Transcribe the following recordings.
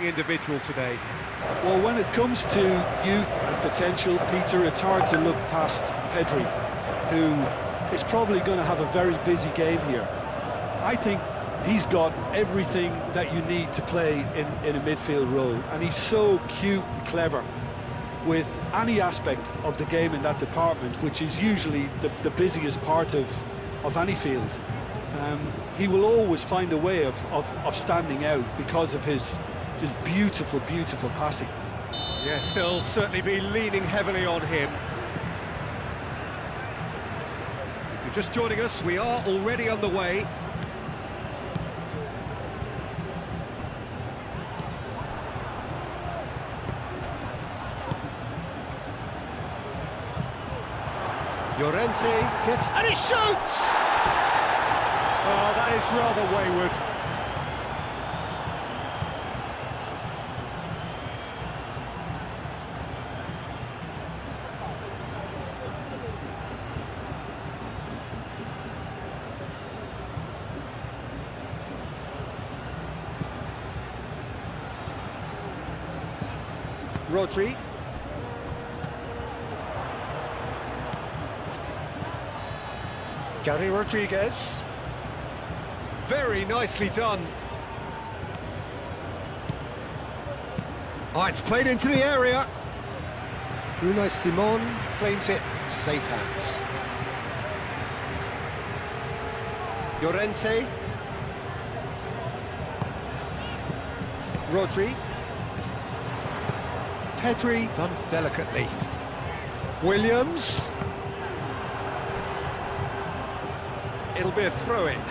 individual today. Well, when it comes to youth and potential, Peter, it's hard to look past Pedri, who is probably going to have a very busy game here. I think he's got everything that you need to play in a midfield role, and he's so cute and clever with any aspect of the game in that department, which is usually the busiest part of any field. He will always find a way of standing out because of his just beautiful, beautiful passing. Yeah, still certainly be leaning heavily on him. If you're just joining us, we are already underway. Llorente gets... and he shoots! Oh, that is rather wayward. Rodri. Gary Rodriguez. Very nicely done. Oh, it's played into the area. Unai Simon claims it. Safe hands. Llorente. Rodri. Pedri, done delicately. Williams. It'll be a throw-in.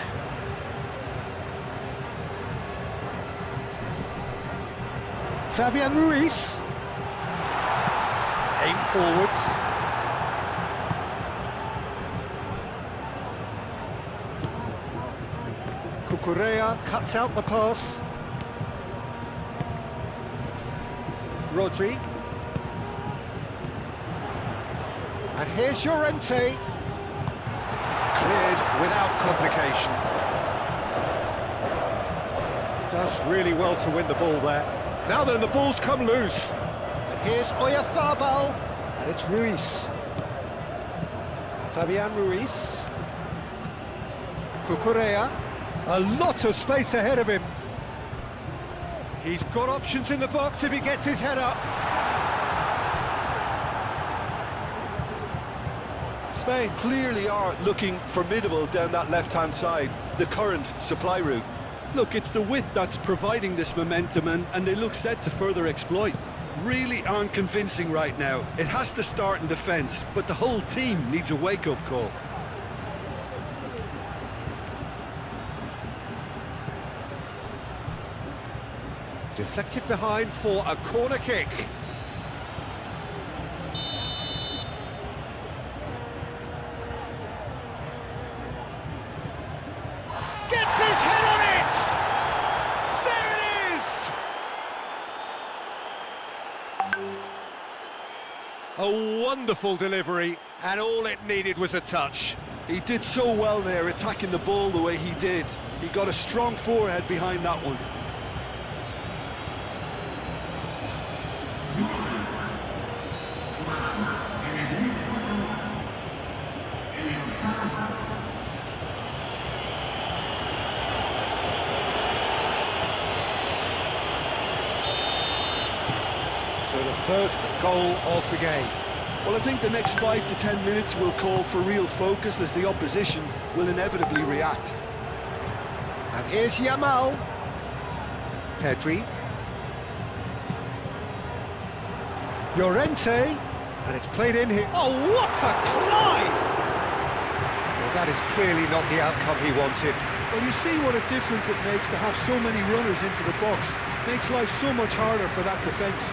Fabian Ruiz. Aim forwards. Cucurella cuts out the pass. Rodri. And here's Llorente. Cleared without complication. Does really well to win the ball there. Now then, the ball's come loose. And here's Oyarzabal. And it's Ruiz. Fabian Ruiz. Cucurella. A lot of space ahead of him. He's got options in the box if he gets his head up. Spain clearly are looking formidable down that left-hand side, the current supply route. Look, it's the width that's providing this momentum, and they look set to further exploit. Really aren't convincing right now. It has to start in defence, but the whole team needs a wake-up call. Deflected behind for a corner kick. Gets his head on it! There it is! A wonderful delivery, and all it needed was a touch. He did so well there, attacking the ball the way he did. He got a strong forehead behind that one. So the first goal of the game. Well, I think the next 5 to 10 minutes will call for real focus as the opposition will inevitably react. And here's Yamal. Pedri. Llorente. And it's played in here. Oh, what a climb! Well, that is clearly not the outcome he wanted. Well, you see what a difference it makes to have so many runners into the box. Makes life so much harder for that defence.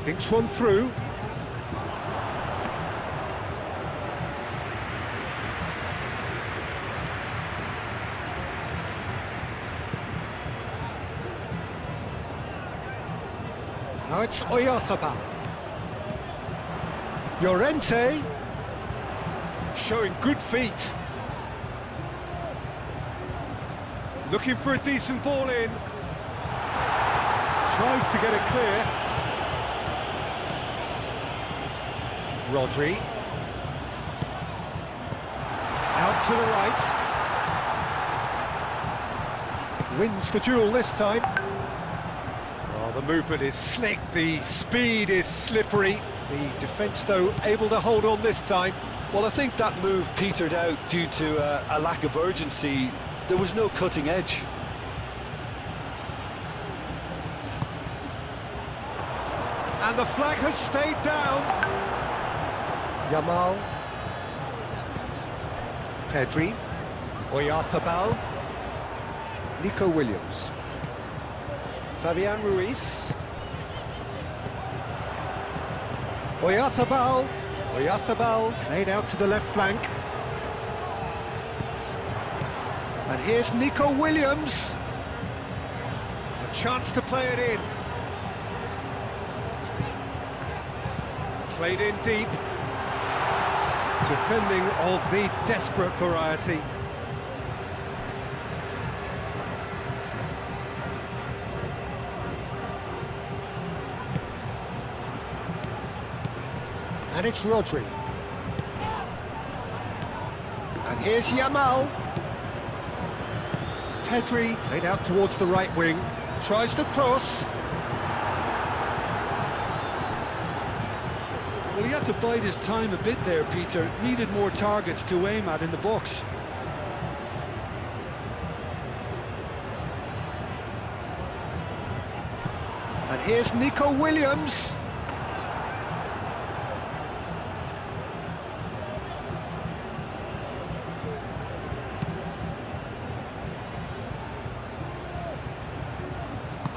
Thinks one through. Now it's Oyarzabal. Llorente. Showing good feet. Looking for a decent ball in. Tries to get it clear. Rodri. Out to the right. Wins the duel this time. Well, the movement is slick, the speed is slippery. The defence, though, able to hold on this time. Well, I think that move petered out due to a lack of urgency. There was no cutting edge. And the flag has stayed down. Yamal. Pedri. Oyarzabal. Nico Williams. Fabian Ruiz. Oyarzabal. Oyarzabal played out to the left flank. And here's Nico Williams. A chance to play it in. Played in deep. Defending of the desperate variety. And it's Rodri. And here's Yamal. Pedri played out towards the right wing. Tries to cross. Well, he had to bide his time a bit there, Peter. Needed more targets to aim at in the box. And here's Nico Williams.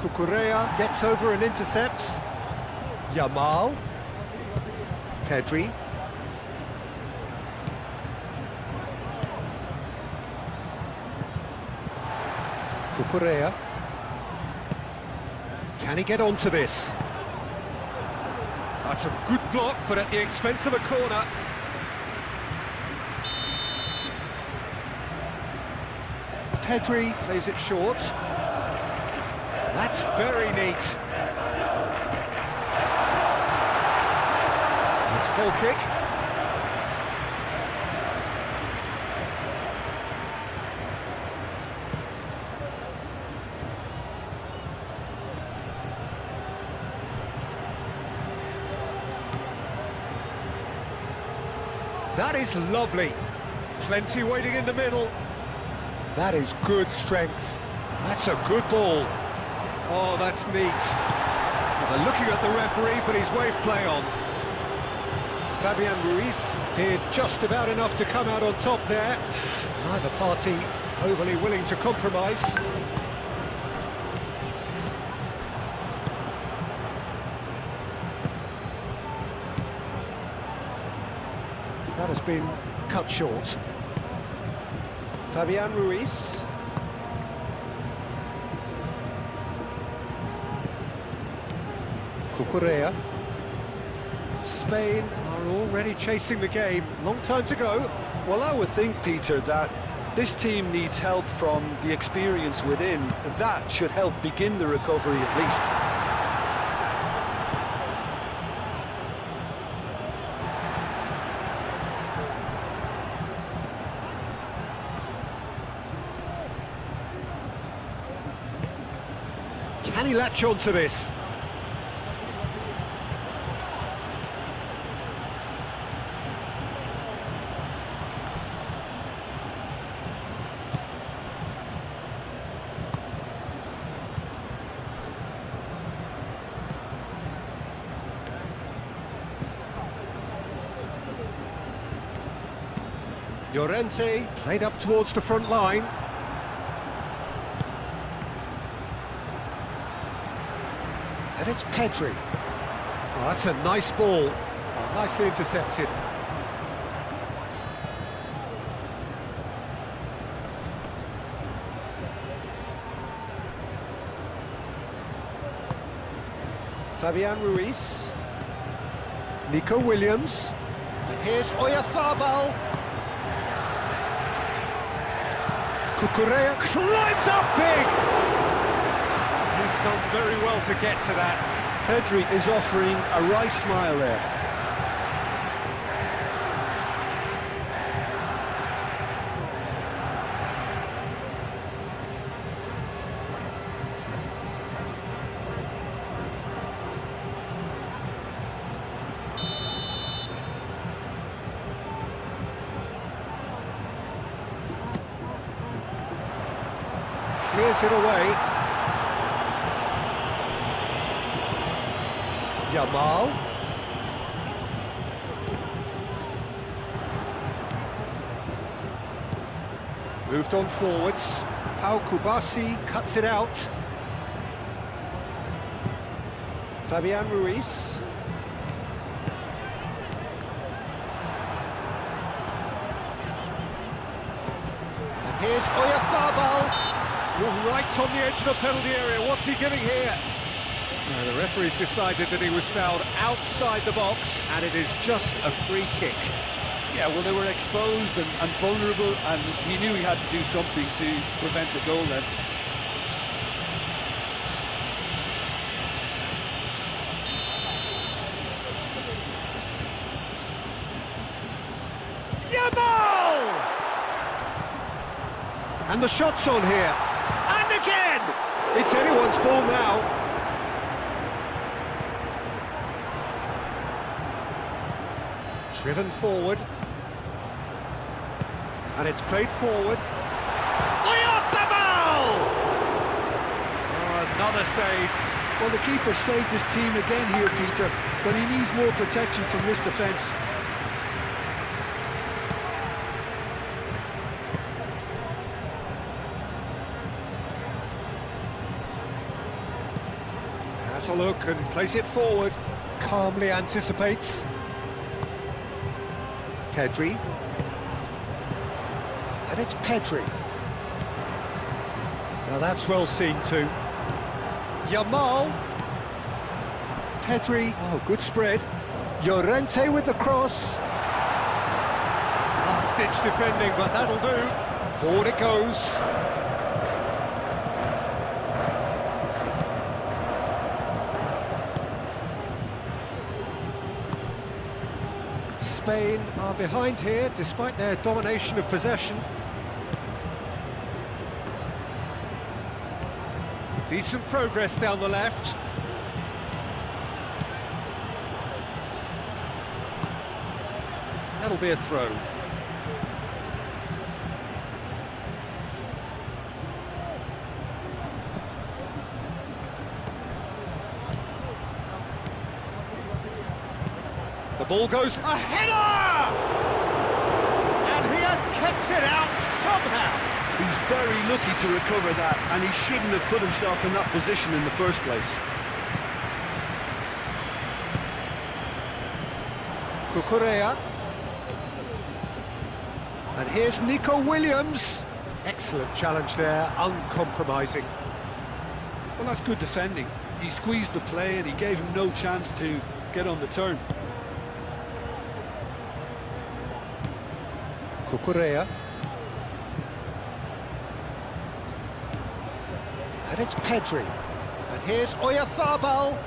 Cucurella gets over and intercepts. Yamal. Pedri. Cucurella. Can he get onto this? That's a good block, but at the expense of a corner. Pedri plays it short. That's very neat. It's a goal kick. That is lovely. Plenty waiting in the middle. That is good strength. That's a good ball. Oh, that's neat. Well, they're looking at the referee, but he's waved play on. Fabian Ruiz did just about enough to come out on top there. Neither party overly willing to compromise. That has been cut short. Fabian Ruiz. Cucurella. Spain are already chasing the game. Long time to go. Well, I would think, Peter, that this team needs help from the experience within. That should help begin the recovery at least. Can he latch on to this? Llorente played up towards the front line. And it's Pedri. Oh, that's a nice ball. Oh, nicely intercepted. Fabian Ruiz. Nico Williams. And here's Oyarzabal. Cucurella climbs up big! He's done very well to get to that. Pedri is offering a right smile there. Clears it away. Yamal. Moved on forwards. Pau Kubasi cuts it out. Fabian Ruiz. And here's Oyarzabal. Right on the edge of the penalty area. What's he giving here? The referee's decided that he was fouled outside the box, and it is just a free kick. Yeah, well, they were exposed and vulnerable, and he knew he had to do something to prevent a goal then. Yamal! And the shot's on here. And again! It's anyone's ball now. Driven forward. And it's played forward. Oyarzabal! Oh, another save. Well, the keeper saved his team again here, Peter, but he needs more protection from this defence. Has a look and plays it forward. Calmly anticipates. Pedri. And it's Pedri. Now that's well seen too. Yamal. Pedri. Oh, good spread. Llorente with the cross. Last-ditch defending, but that'll do. Forward it goes. Spain are behind here, despite their domination of possession. Decent progress down the left. That'll be a throw. The ball goes a header! And he has kept it out somehow. He's very lucky to recover that, and he shouldn't have put himself in that position in the first place. Cucurella. And here's Nico Williams. Excellent challenge there, uncompromising. Well, that's good defending. He squeezed the play and he gave him no chance to get on the turn. Cucurella. And it's Pedri. And here's Oyarzabal.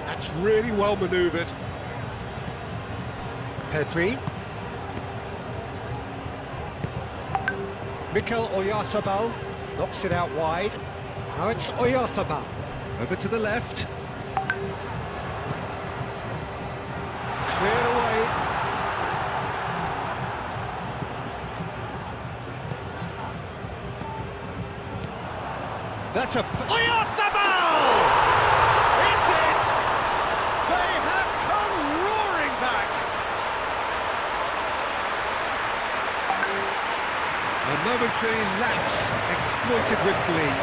That's really well manoeuvred. Pedri. Mikel Oyarzabal knocks it out wide. Now it's Oyarzabal. Over to the left. Cleared away. That's a... Oyarzabal! It's in! They have come roaring back! A momentary lapse exploited with glee.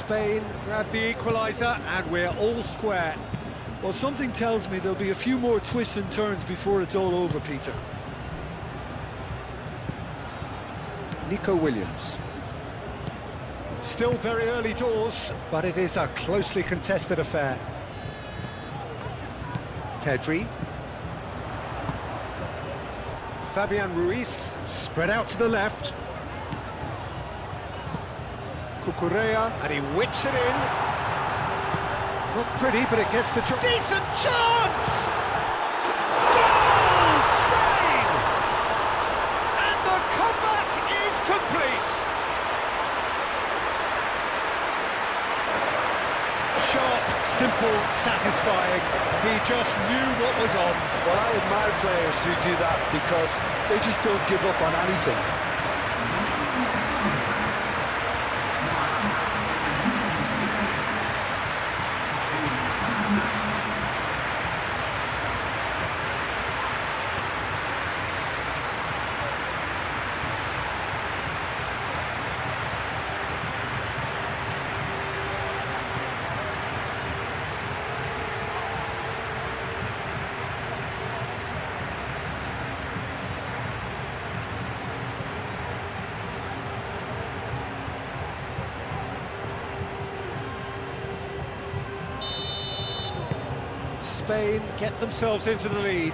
Spain grab the equaliser and we're all square. Well, something tells me there'll be a few more twists and turns before it's all over, Peter. Nico Williams. Still very early doors, but it is a closely contested affair. Pedri. Fabian Ruiz, spread out to the left. Cucurella, and he whips it in. Not pretty, but it gets the job. Decent chance! Goal, Spain! And the comeback is complete. Sharp, simple, satisfying. He just knew what was on. Well, I admire players who do that because they just don't give up on anything. Spain get themselves into the lead.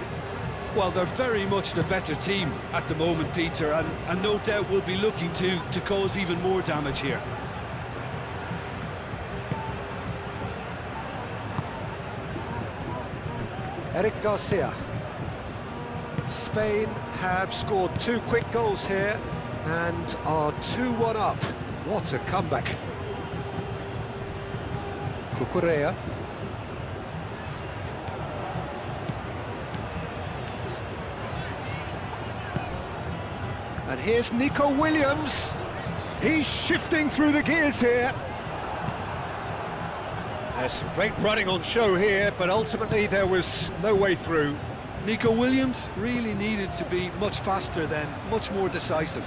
Well, they're very much the better team at the moment, Peter, and no doubt will be looking to cause even more damage here. Eric Garcia. Spain have scored 2 quick goals here and are 2-1 up. What a comeback. Cucurella. And here's Nico Williams. He's shifting through the gears here. There's some great running on show here, but ultimately there was no way through. Nico Williams really needed to be much faster then, much more decisive.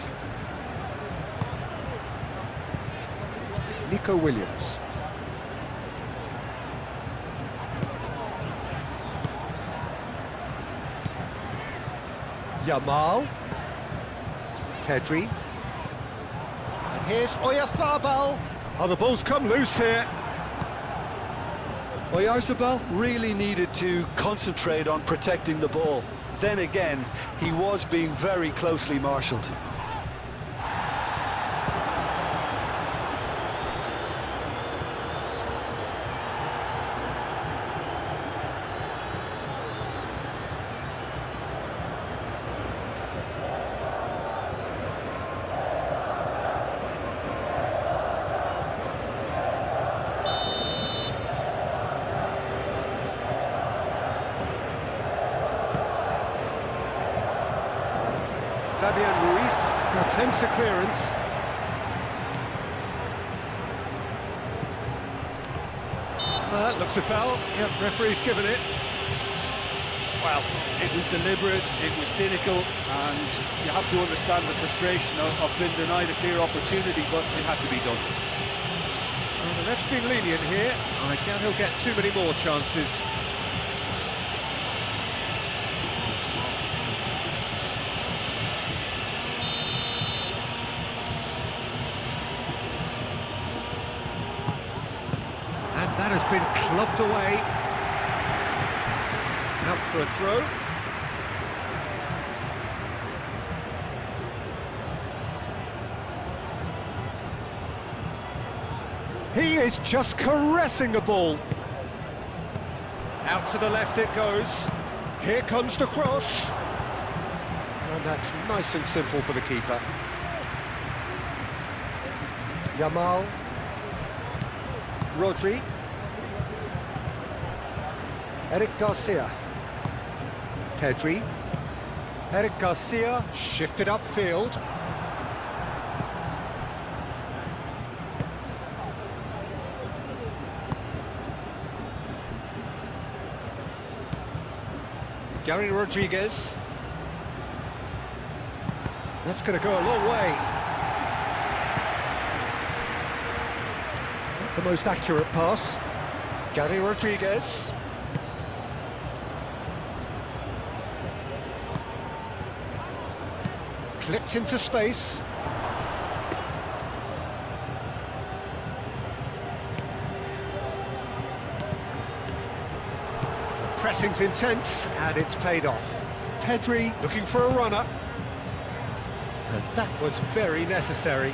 Nico Williams. Yamal. Pedri. And here's Oyarzabal. Oh, the ball's come loose here. Oyarzabal really needed to concentrate on protecting the ball. Then again, he was being very closely marshalled. Fabian Ruiz attempts a clearance. That looks a foul. Yep, referee's given it. Well, it was deliberate, it was cynical, and you have to understand the frustration of being denied a clear opportunity, but it had to be done. Well, the ref's been lenient here. I doubt he'll get too many more chances. That has been clubbed away. Out for a throw. He is just caressing the ball. Out to the left it goes. Here comes the cross. And that's nice and simple for the keeper. Yamal. Rodri. Eric Garcia. Pedri. Eric Garcia shifted upfield. Gary Rodriguez. That's going to go a long way. The most accurate pass. Gary Rodriguez. Clipped into space. The pressing's intense, and it's paid off. Pedri looking for a runner. And that was very necessary.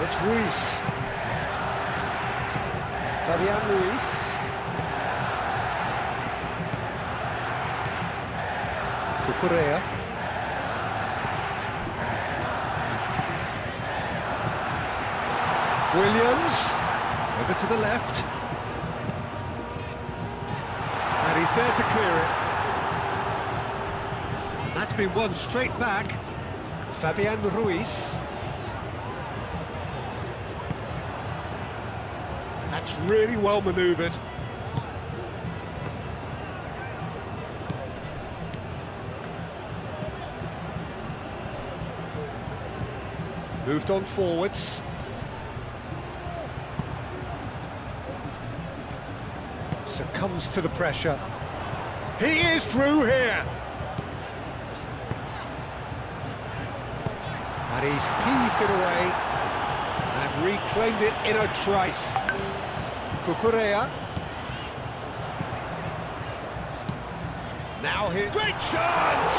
It's Ruiz. Fabian Ruiz. Cucurella. Williams. Over to the left. And he's there to clear it. That's been won straight back. Fabian Ruiz. That's really well manoeuvred. Moved on forwards. Succumbs to the pressure. He is through here. And he's heaved it away and reclaimed it in a trice. Cucurella. Now here. Great chance!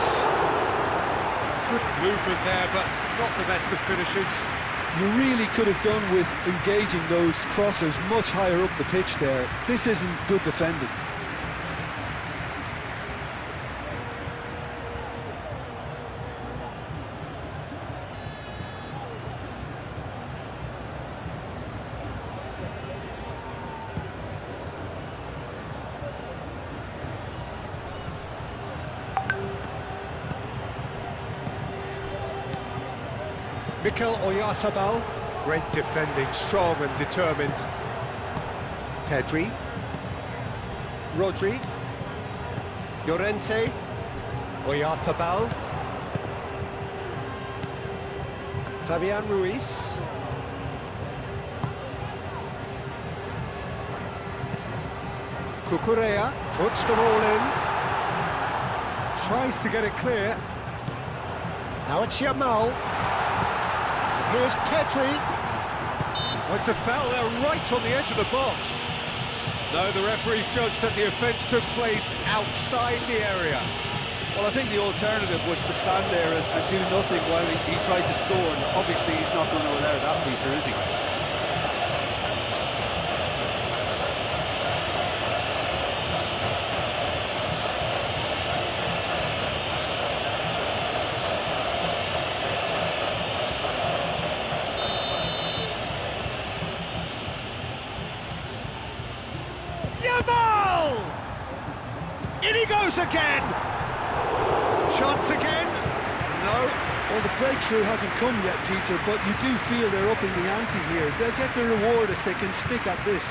Good movement there, but not the best of finishes. You really could have done with engaging those crossers much higher up the pitch there. This isn't good defending. Mikel Oyarzabal, great defending, strong and determined. Pedri. Rodri. Llorente. Oyarzabal. Fabian Ruiz. Cucurella puts them all in. Tries to get it clear. Now it's Yamal. Here's Pedri. Oh, it's a foul there right on the edge of the box. No, the referee's judged that the offence took place outside the area. Well, I think the alternative was to stand there and do nothing while he tried to score. And obviously, he's not going to allow that, Peter, is he? Yamal! In he goes again! Chance again? No. Well, the breakthrough hasn't come yet, Peter, but you do feel they're upping the ante here. They'll get the reward if they can stick at this.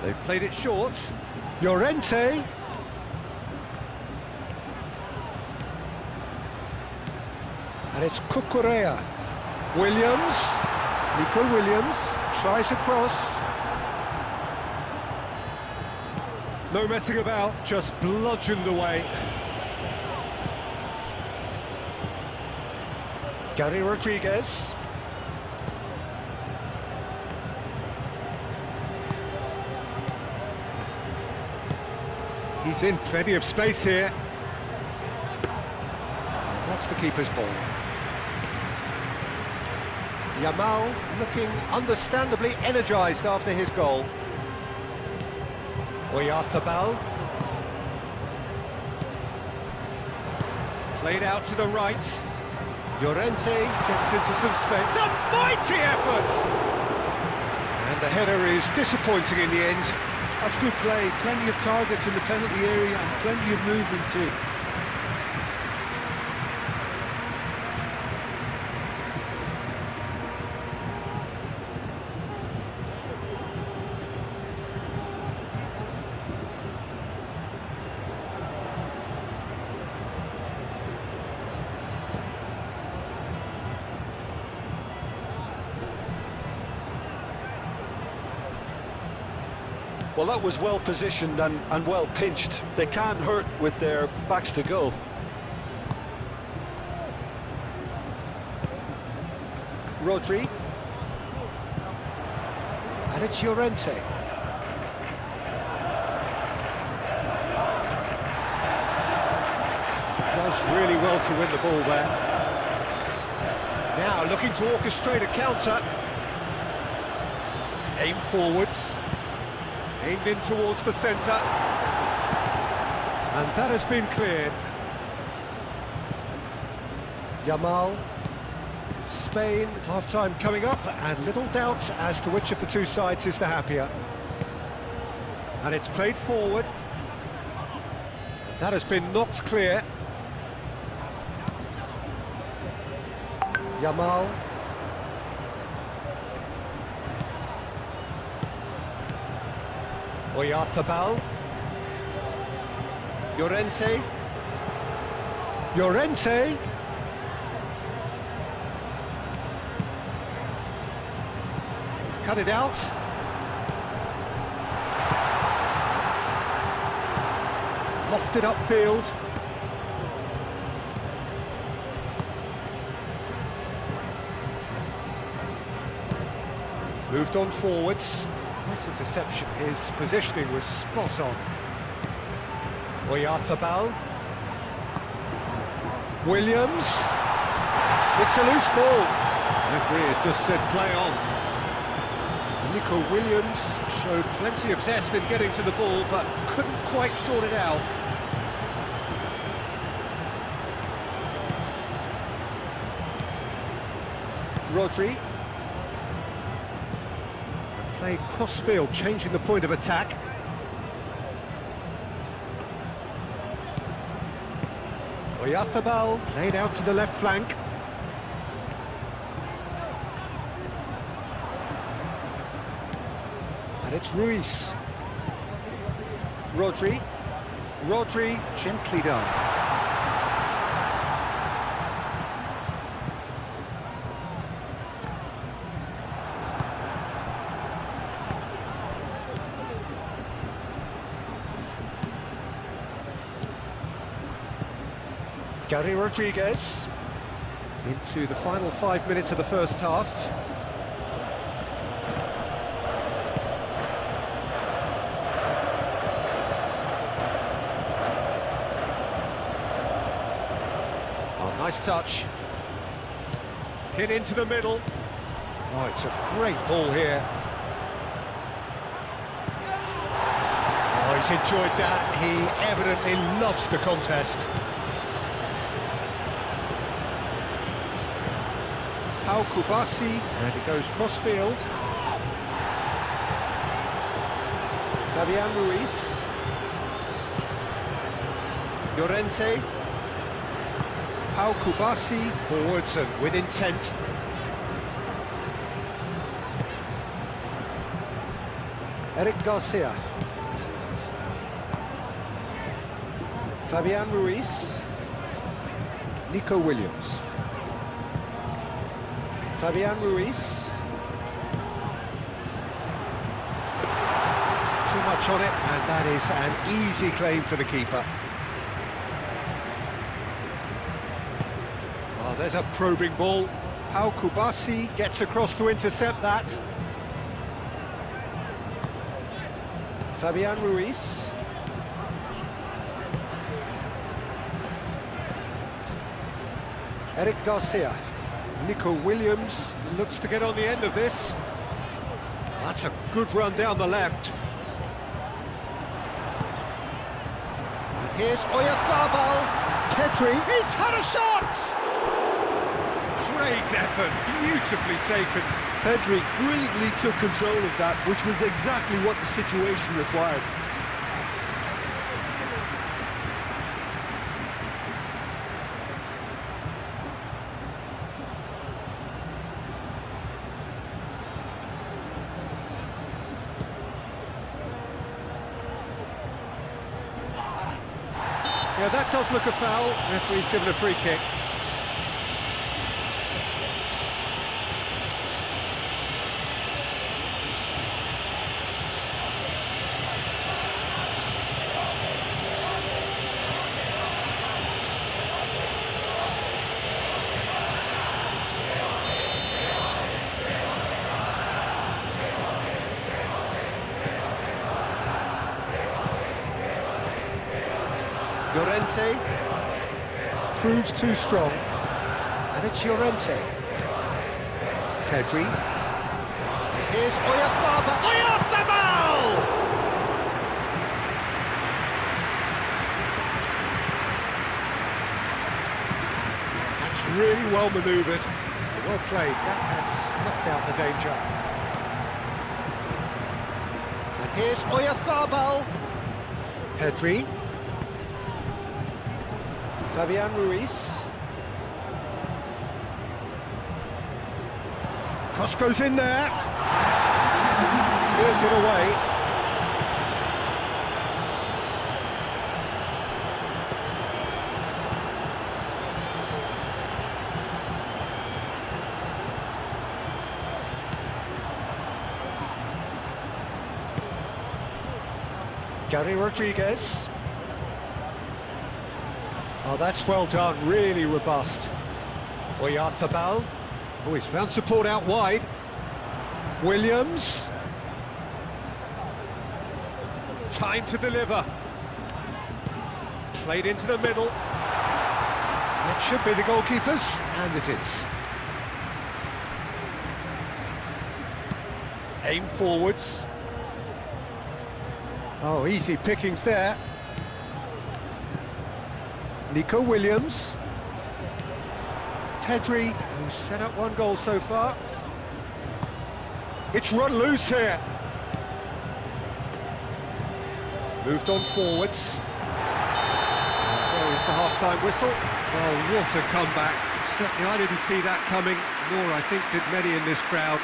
They've played it short. Llorente. And it's Cucurella. Williams. Nico Williams tries a cross. No messing about, just bludgeoned away. Gary Rodriguez. He's in plenty of space here. And that's the keeper's ball. Yamal looking understandably energised after his goal. Oyarzabal. Played out to the right. Llorente gets into some space. A mighty effort! And the header is disappointing in the end. That's good play. Plenty of targets in the penalty area and plenty of movement too. Well, that was well positioned and well pinched. They can't hurt with their backs to goal. Rodri. And it's Llorente. Does really well to win the ball there. Now looking to orchestrate a counter. Aim forwards. Aimed in towards the centre. And that has been cleared. Yamal. Spain, half-time coming up, and little doubt as to which of the two sides is the happier. And it's played forward. That has been knocked clear. Yamal. Oyarzabal. Llorente. Llorente. He's cut it out. Lofted upfield. Moved on forwards. Nice interception. His positioning was spot on. Oyarzabal. Williams. It's a loose ball. Referee has just said play on. Nico Williams showed plenty of zest in getting to the ball, but couldn't quite sort it out. Rodri. Played cross-field, changing the point of attack. Oyarzabal played out to the left flank. And it's Ruiz. Rodri. Rodri, gently done. Gary Rodriguez into the final 5 minutes of the first half. Oh, nice touch. Hit into the middle. Oh, it's a great ball here. Oh, he's enjoyed that. He evidently loves the contest. Kubasi, and it goes cross-field. Fabian Ruiz. Llorente. Kubasi, forwards and with intent. Eric Garcia. Fabian Ruiz. Nico Williams. Fabian Ruiz. Too much on it, and that is an easy claim for the keeper. Oh, there's a probing ball. Pau Kubasi gets across to intercept that. Fabian Ruiz. Eric Garcia. Nico Williams looks to get on the end of this. That's a good run down the left. And here's Oyarzabal. Pedri, he's had a shot! Great effort, beautifully taken. Pedri brilliantly took control of that, which was exactly what the situation required. Yeah, that does look a foul. Referee's given a free kick. Llorente. Proves too strong. And it's Llorente. Pedri. Here's Oyarzabal. Oyarzabal! That's really well manoeuvred. Well played. That has snuffed out the danger. And here's Oyarzabal. Pedri. Fabian Ruiz. Cross goes in there. Clears it away. Gary Rodriguez. Oh, that's well done, really robust. Oyarzabal. Oh, he's found support out wide. Williams. Time to deliver. Played into the middle. It should be the goalkeeper's, and it is. Aim forwards. Oh, easy pickings there. Nico Williams. Pedri, who's set up one goal so far. It's run loose here. Moved on forwards. There is the half-time whistle. Oh, what a comeback. Certainly I didn't see that coming, nor I think did many in this crowd.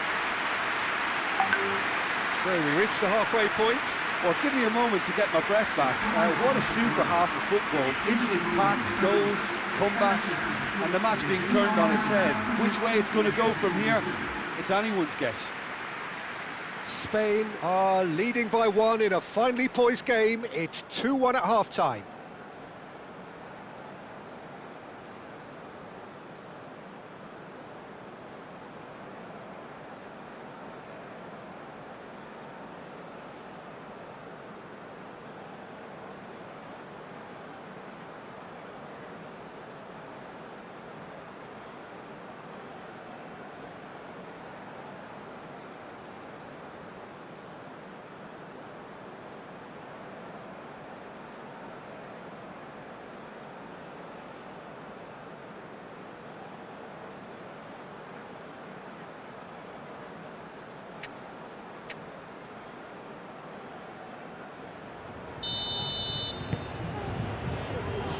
So we reach the halfway point. Well, give me a moment to get my breath back. What a super half of football. Action-packed goals, comebacks, and the match being turned on its head. Which way it's going to go from here, it's anyone's guess. Spain are leading by 1 in a finely poised game. It's 2-1 at half-time.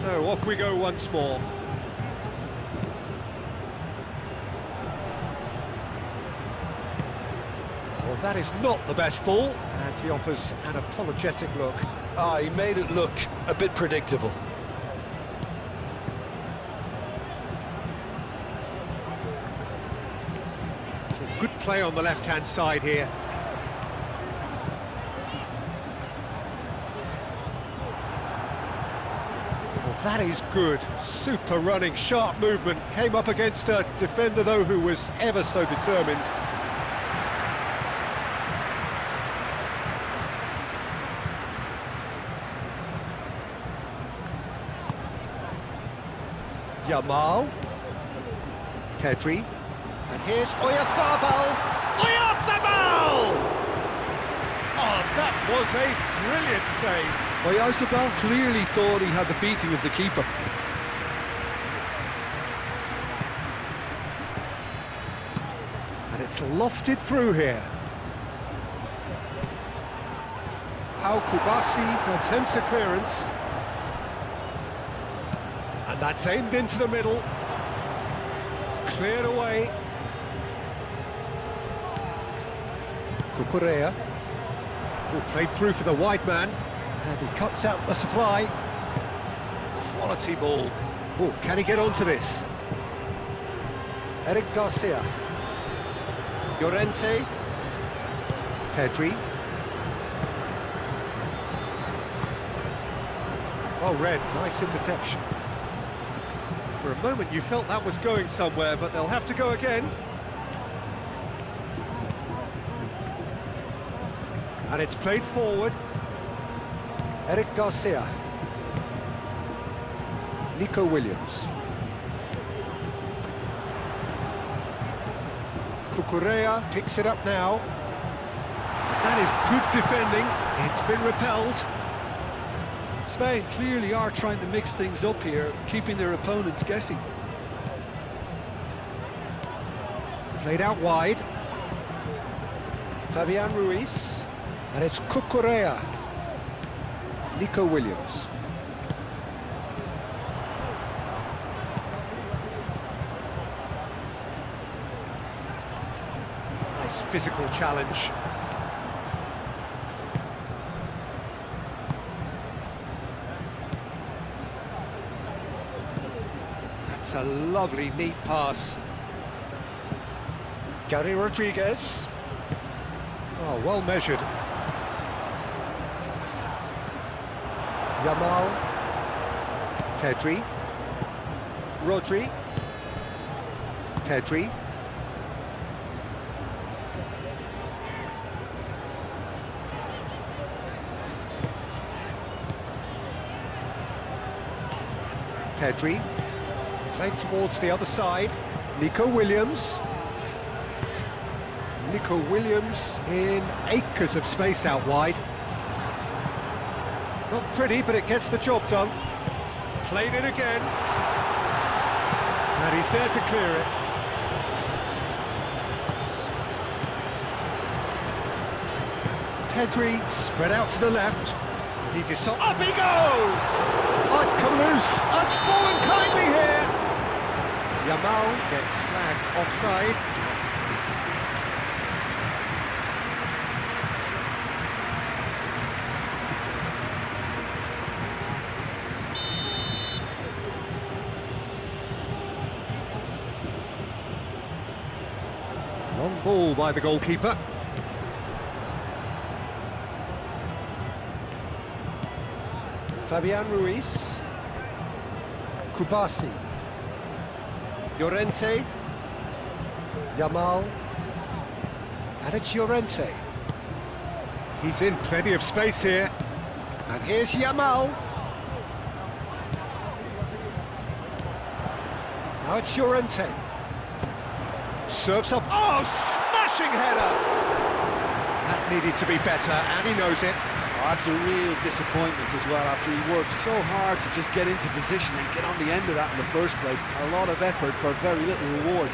So off we go once more. Well, that is not the best ball, and he offers an apologetic look. He made it look a bit predictable. Good play on the left-hand side here. That is good. Super running, sharp movement. Came up against a defender, though, who was ever so determined. Yamal. Pedri. And here's Oyarzabal. Oyarzabal! Oh, that was a brilliant save. Oyarzabal clearly thought he had the beating of the keeper. And it's lofted through here. Pau Kubasi attempts a clearance. And that's aimed into the middle. Cleared away. Cucurella. Oh, played through for the wide man. And he cuts out the supply. Quality ball. Oh, can he get onto this? Eric Garcia. Llorente. Pedri. Well read, nice interception. For a moment you felt that was going somewhere, but they'll have to go again. And it's played forward. Eric Garcia. Nico Williams. Cucurella picks it up now. That is good defending. It's been repelled. Spain clearly are trying to mix things up here, keeping their opponents guessing. Played out wide. Fabian Ruiz. And it's Cucurella. Nico Williams. Nice physical challenge. That's a lovely, neat pass. Gary Rodriguez. Oh, well measured. Yamal. Pedri. Rodri. Pedri. Pedri. Played towards the other side. Nico Williams. Nico Williams in acres of space out wide. Not pretty, but it gets the job done. Played it again. And he's there to clear it. Pedri spread out to the left. And he decides. Up he goes! Oh, it's come loose. Oh, it's fallen kindly here. Yamal gets flagged offside. Long ball by the goalkeeper. Fabian Ruiz. Kubasi. Llorente. Yamal. And it's Llorente. He's in plenty of space here. And here's Yamal. Now it's Llorente. Serves up. Oh, smashing header! That needed to be better, and he knows it. Oh, that's a real disappointment as well, after he worked so hard to just get into position and get on the end of that in the first place. A lot of effort for very little reward.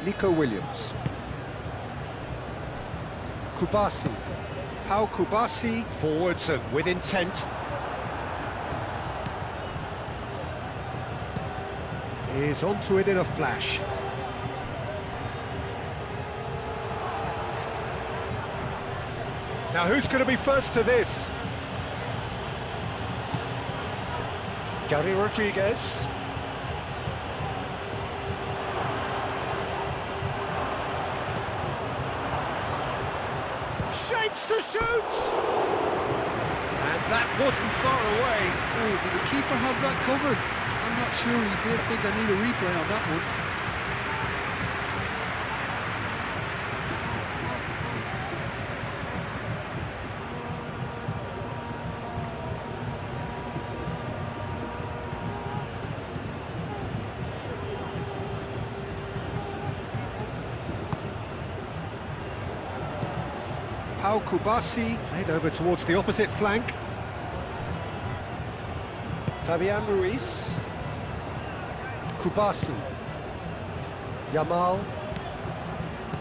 Nico Williams. Kubasi. Pau Kubasi forwards and with intent. Is onto it in a flash. Now who's going to be first to this? Gary Rodriguez. Shapes to shoot! And that wasn't far away. Oh, did the keeper have that covered? I'm not sure he did. I think I need a replay on that one. Pau Kubasi played over towards the opposite flank. Fabian Ruiz. Kubasi. Yamal.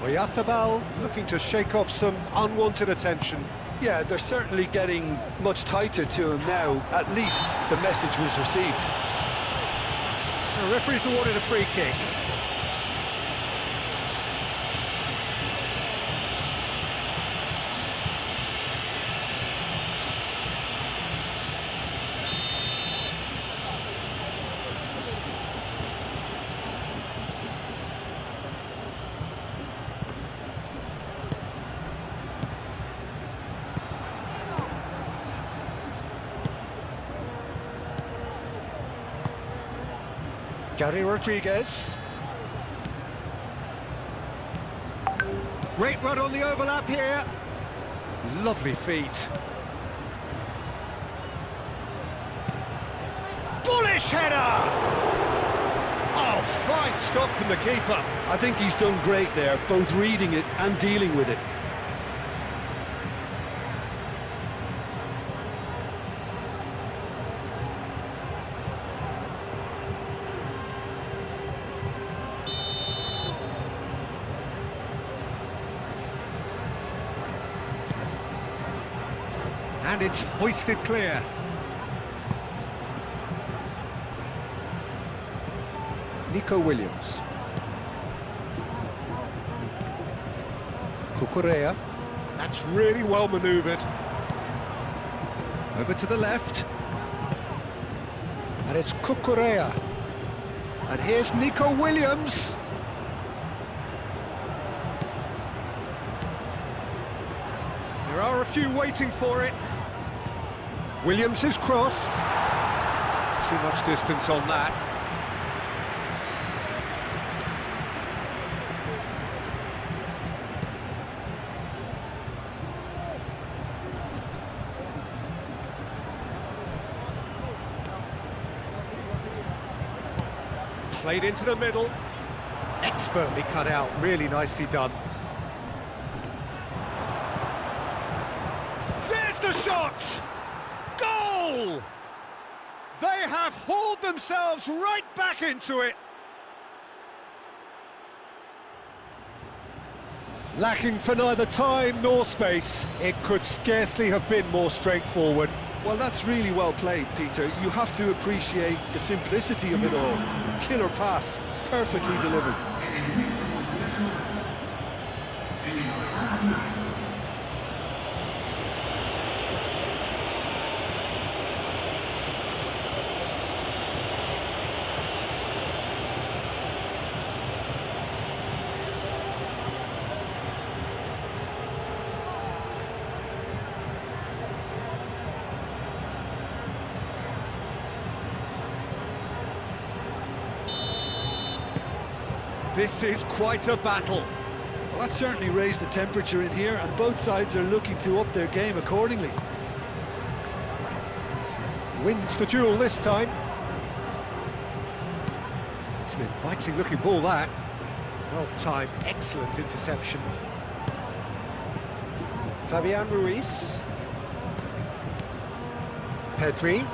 Oyarzabal looking to shake off some unwanted attention. Yeah, they're certainly getting much tighter to him now. At least the message was received. The referee's awarded a free kick. Gary Rodriguez. Great run on the overlap here. Lovely feet. Bullish header! Oh, fine stop from the keeper. I think he's done great there, both reading it and dealing with it. And it's hoisted clear. Nico Williams. Cucurella. That's really well manoeuvred. Over to the left. And it's Cucurella. And here's Nico Williams. There are a few waiting for it. Williams' cross. Too much distance on that. Played into the middle. Expertly cut out, really nicely done. There's the shot! Goal! They have hauled themselves right back into it. Lacking for neither time nor space, it could scarcely have been more straightforward. Well, that's really well played, Peter. You have to appreciate the simplicity of it all. Killer pass, perfectly delivered. This is quite a battle. Well, that certainly raised the temperature in here, and both sides are looking to up their game accordingly. Wins the duel this time. It's an inviting looking ball, that. Well timed, excellent interception. Fabian Ruiz. Pedri.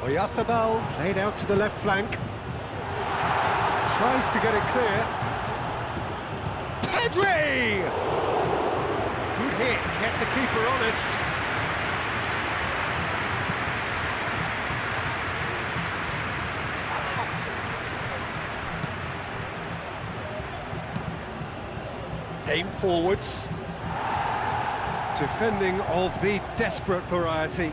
Oyarzabal played out to the left flank. Tries to get it clear. Pedri! Good hit, kept the keeper honest. Aim forwards. Defending of the desperate variety.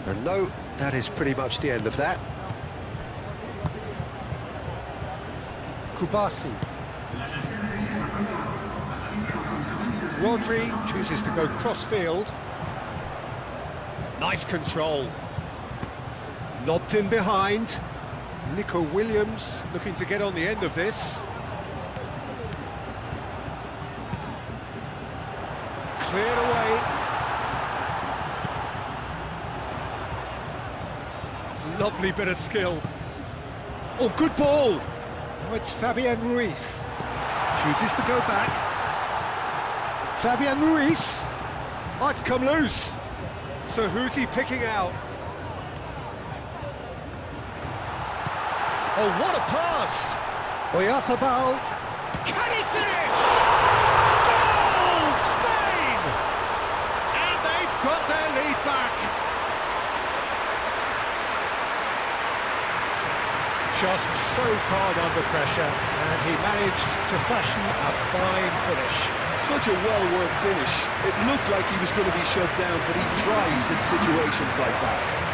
And no, that is pretty much the end of that. Kubasi. Rodri chooses to go cross-field. Nice control. Lobbed in behind. Nico Williams looking to get on the end of this. Cleared away. Lovely bit of skill. Oh, good ball. Now it's Fabian Ruiz. Chooses to go back. Fabian Ruiz. Oh, it's come loose. So who's he picking out? Oh, what a pass! Oyarzabal. Can he finish? Goal! Spain! And they've got their lead back. Just so calm under pressure, and he managed to fashion a fine finish. Such a well-worked finish. It looked like he was going to be shut down, but he thrives in situations like that.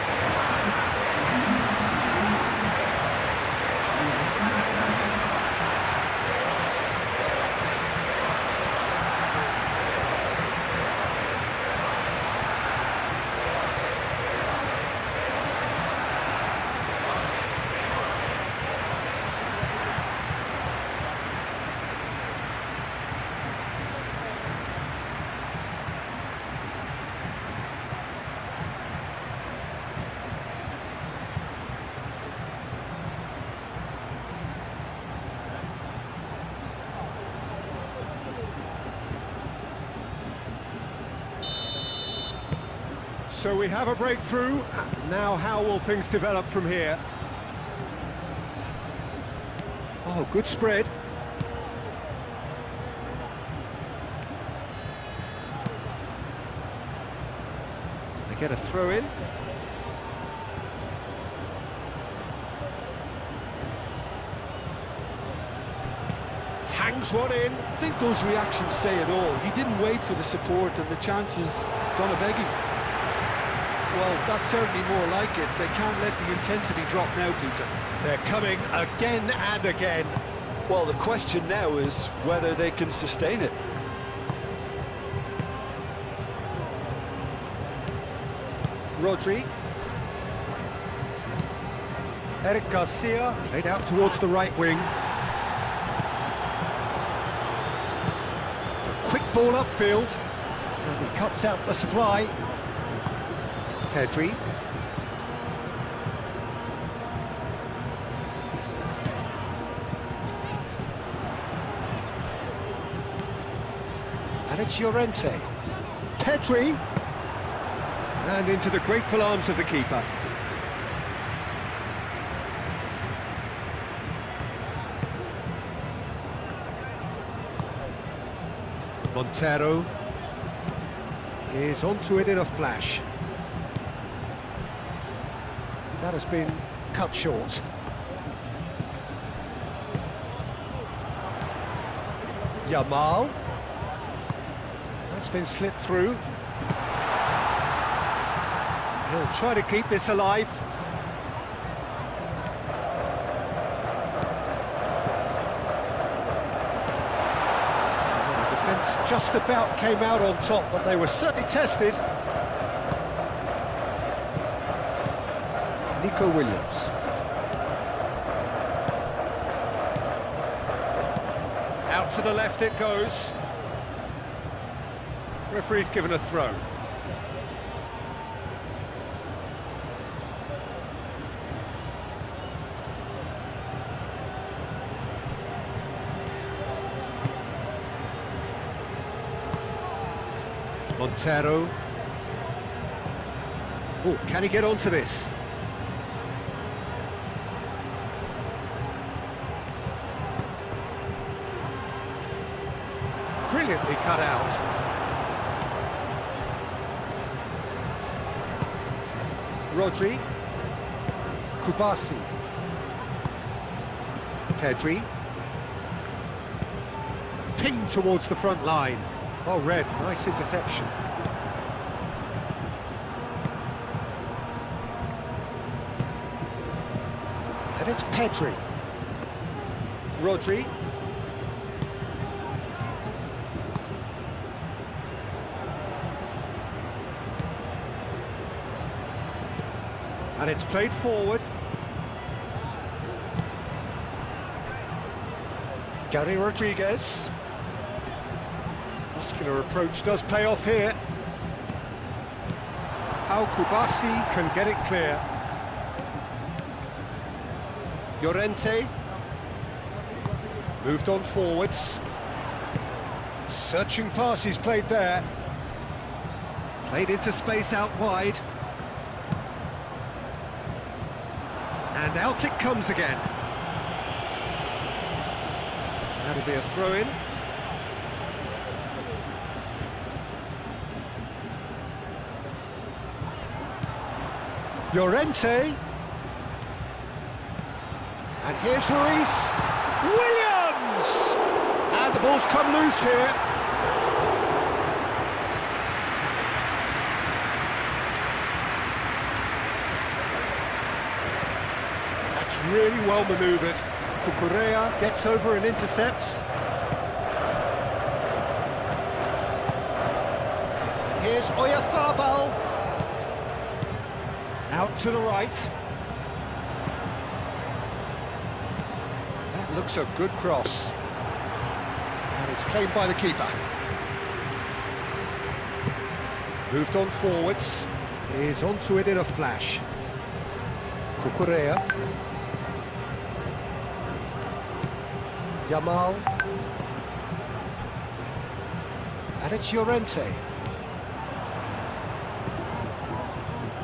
So we have a breakthrough. Now how will things develop from here? Oh, good spread. They get a throw in. Hangs one in. I think those reactions say it all. He didn't wait for the support and the chance is gonna beg him. Well, that's certainly more like it. They can't let the intensity drop now, Peter. They're coming again and again. Well, the question now is whether they can sustain it. Rodri. Eric Garcia played out towards the right wing. It's a quick ball upfield. And he cuts out the supply. Pedri. And it's Llorente. Pedri. And into the grateful arms of the keeper. Montero is onto it in a flash. That has been cut short. Yamal. That's been slipped through. He'll try to keep this alive. The defence just about came out on top, but they were certainly tested. Nico Williams. Out to the left it goes. Referee's given a throw. Montero. Oh, can he get onto this? Brilliantly cut out. Rodri. Kubasi. Pedri. Ping towards the front line. Oh, Red, nice interception. And it's Pedri. Rodri. And it's played forward. Gary Rodriguez. Muscular approach does pay off here. Pau Kubasi can get it clear. Llorente. Moved on forwards. Searching passes played there. Played into space out wide. And out it comes again. That'll be a throw-in. Llorente. And here's Ruiz. Williams! And the ball's come loose here. That's really well manoeuvred. Cucurella gets over and intercepts. And here's Oyarzabal. Out to the right. That looks a good cross. And it's claimed by the keeper. Moved on forwards. Is onto it in a flash. Cucurella. Yamal. And it's Llorente.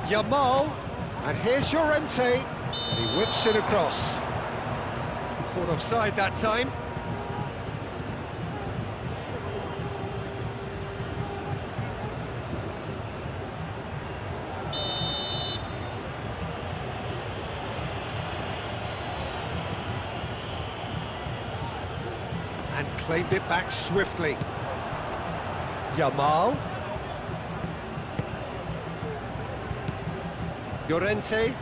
Yamal, and here's Llorente, and he whips it across. Caught offside that time. And claimed it back swiftly. Yamal. Llorente.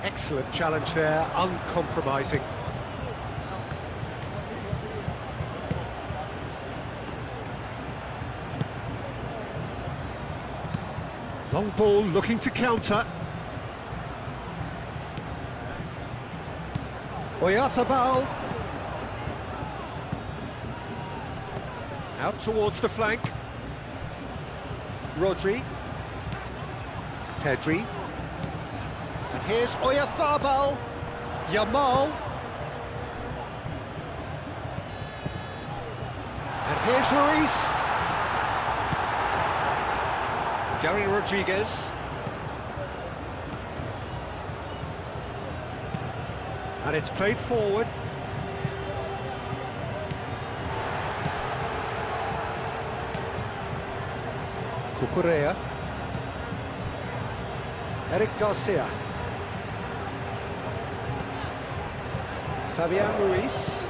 Excellent challenge there, uncompromising. Long ball looking to counter. Oyarzabal. Out towards the flank. Rodri. Pedri. And here's Oyarzabal. Yamal. And here's Ruiz. Gary Rodriguez. And it's played forward. Cucurella. Eric Garcia. Fabian Ruiz.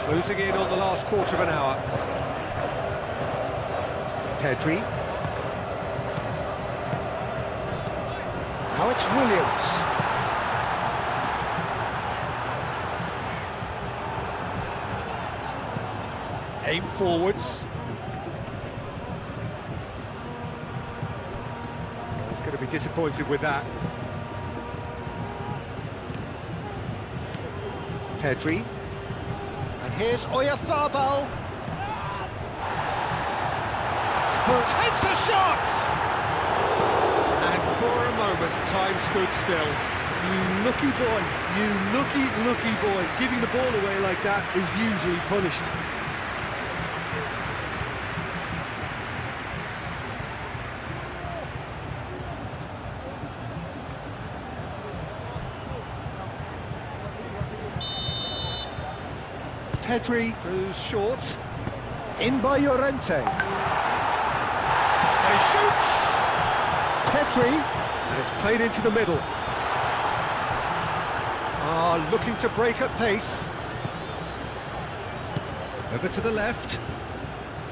Closing in on the last quarter of an hour. Pedri. Now it's Williams. Aim forwards. He's going to be disappointed with that. Pedri. And here's Oyarzabal. Takes a shot! And for a moment, time stood still. You lucky boy, you lucky boy. Giving the ball away like that is usually punished. Pedri goes short. In by Llorente. And he shoots! Pedri. And it's played into the middle. Looking to break at pace. Over to the left.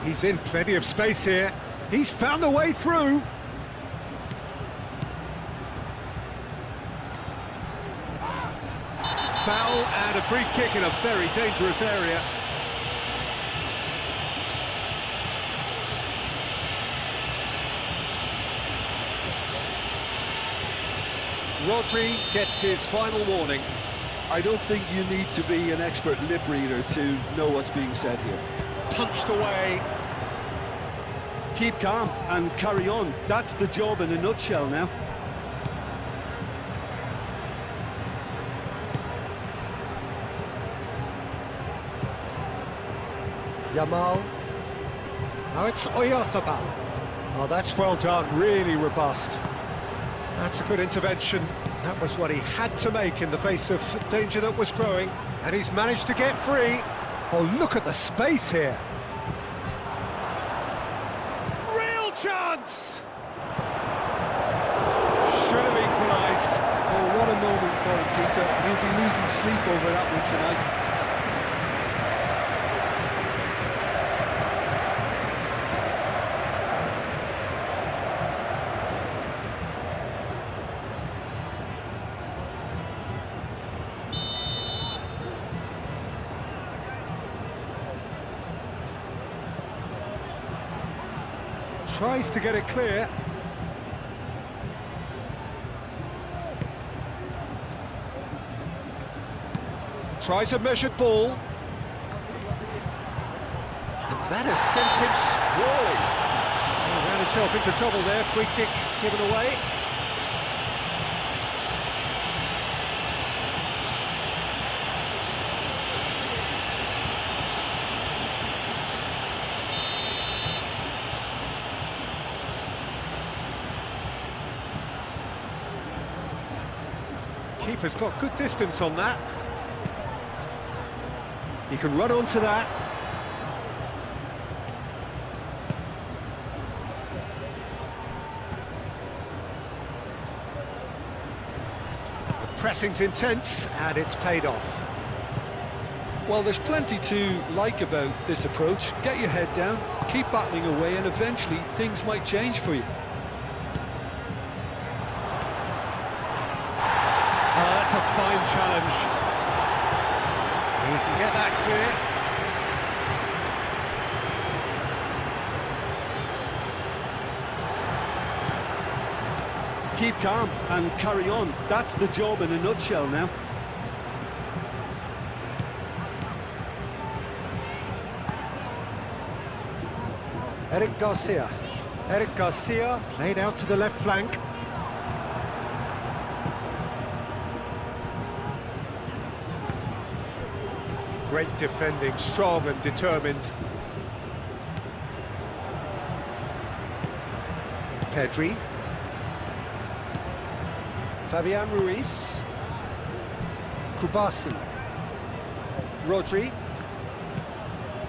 He's in plenty of space here. He's found a way through. Foul and a free kick in a very dangerous area. Rodri gets his final warning. I don't think you need to be an expert lip reader to know what's being said here. Punched away. Keep calm and carry on. That's the job in a nutshell now. Yamal. Now it's Oyarzabal. Oh, that's well done, really robust. That's a good intervention. That was what he had to make in the face of danger that was growing. And he's managed to get free. Oh, look at the space here. Real chance! Should have equalised. Oh, what a moment for him, Peter. He'll be losing sleep over that one tonight. Tries to get it clear. Tries a measured ball. And that has sent him sprawling. He ran himself into trouble there. Free kick given away. Keeper's got good distance on that. He can run onto that. The pressing's intense, and it's paid off. Well, there's plenty to like about this approach. Get your head down, keep battling away, and eventually things might change for you. Oh, that's a fine challenge. He can get that clear. Keep calm and carry on. That's the job in a nutshell now. Eric Garcia. Eric Garcia played out to the left flank. Great defending, strong and determined. Pedri. Fabian Ruiz. Kubasi. Rodri.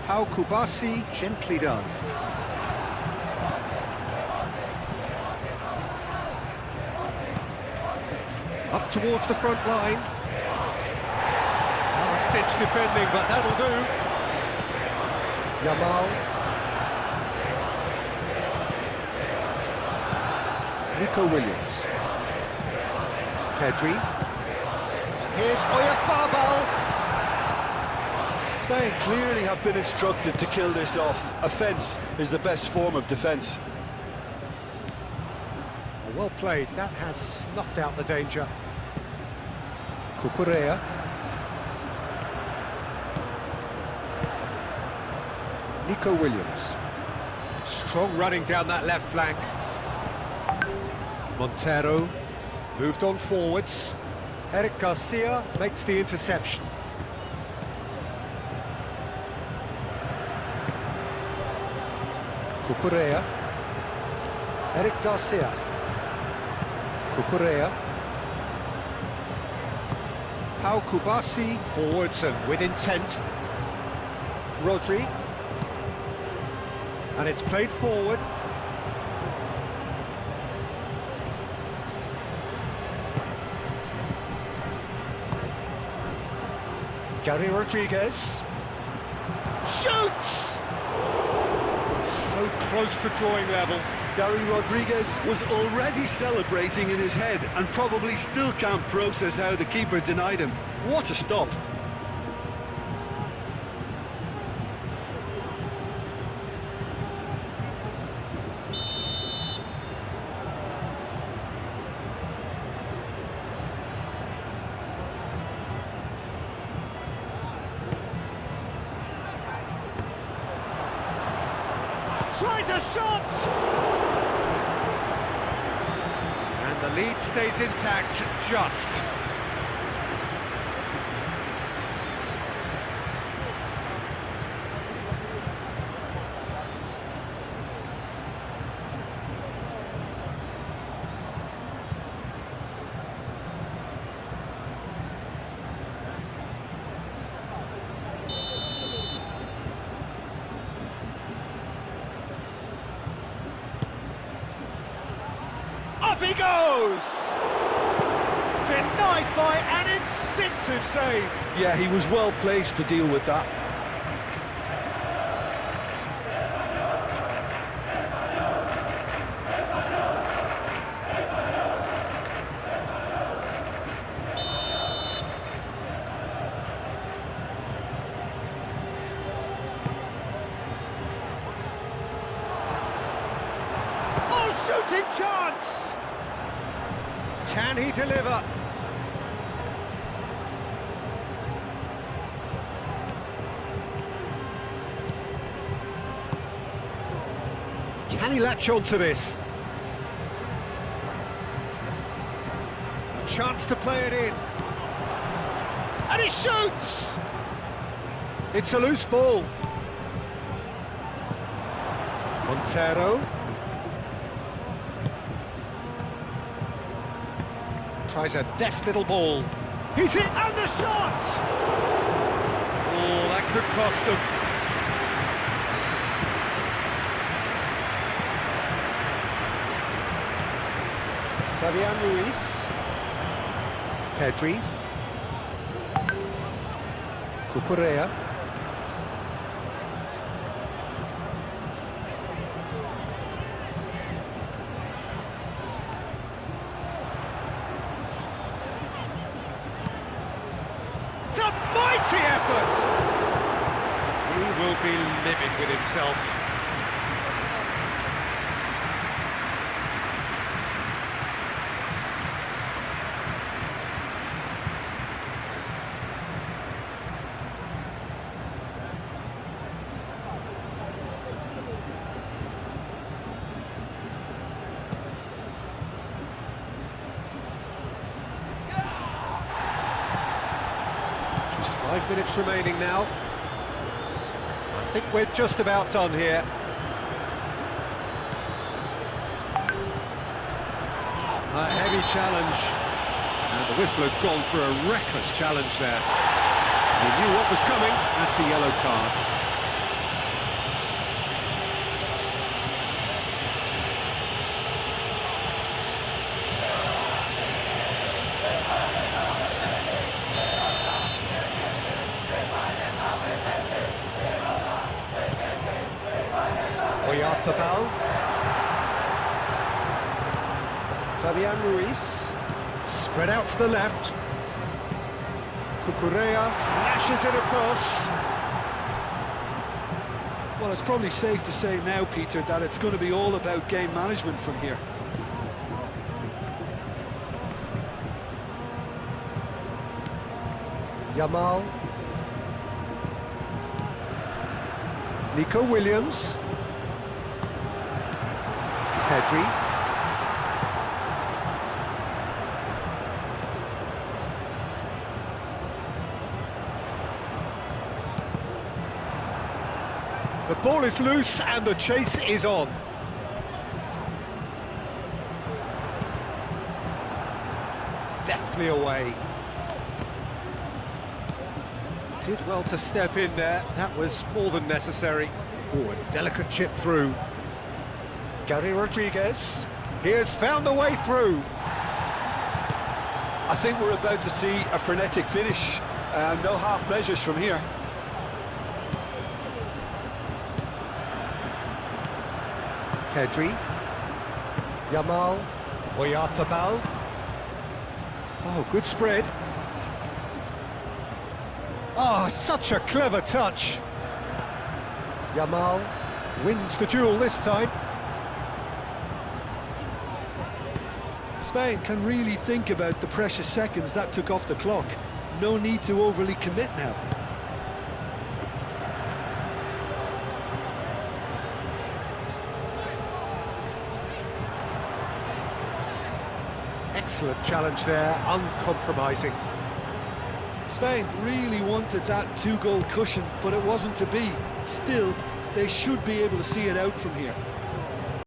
Pau Kubasi, gently done. Up towards the front line. Last-ditch defending, but that'll do. Yamal. Nico Williams. Pedri. Here's Oyarzabal. Spain clearly have been instructed to kill this off. Offence is the best form of defence. Well played, that has snuffed out the danger. Cucurella. Nico Williams. Strong running down that left flank. Montero moved on forwards. Eric Garcia makes the interception. Cucurella. Eric Garcia. Cucurella. Pau Kubasi forwards and with intent. Rodri. And it's played forward. Gary Rodriguez. Shoots! So close to drawing level. Gary Rodriguez was already celebrating in his head and probably still can't process how the keeper denied him. What a stop! Tries a shot! And the lead stays intact, just. Up he goes! Denied by an instinctive save. Yeah, he was well placed to deal with that. Oh, shooting chance! Can he deliver? Can he latch on to this? A chance to play it in. And he shoots! It's a loose ball. Montero. Tries a deft little ball. He's hit, and the shot! Oh, that could cost them. Fabian Ruiz. Pedri. Cucurella. It's a mighty effort! He will be livid with himself. Just 5 minutes remaining now. I think we're just about done here. A heavy challenge. And the whistle has gone for a reckless challenge there. He knew what was coming. That's a yellow card. Oyarzabal. Fabian Ruiz. Spread out to the left. Cucurella flashes it across. Well, it's probably safe to say now, Peter, that it's going to be all about game management from here. Yamal. Nico Williams. Pedri. The ball is loose and the chase is on. Deftly away. Did well to step in there, that was more than necessary. Oh, a delicate chip through. Gary Rodriguez, he has found a way through. I think we're about to see a frenetic finish. No half measures from here. Pedri. Yamal. Oyarzabal. Oh, good spread. Oh, such a clever touch. Yamal wins the duel this time. Spain can really think about the precious seconds that took off the clock. No need to overly commit now. Excellent challenge there, uncompromising. Spain really wanted that two-goal cushion, but it wasn't to be. Still, they should be able to see it out from here.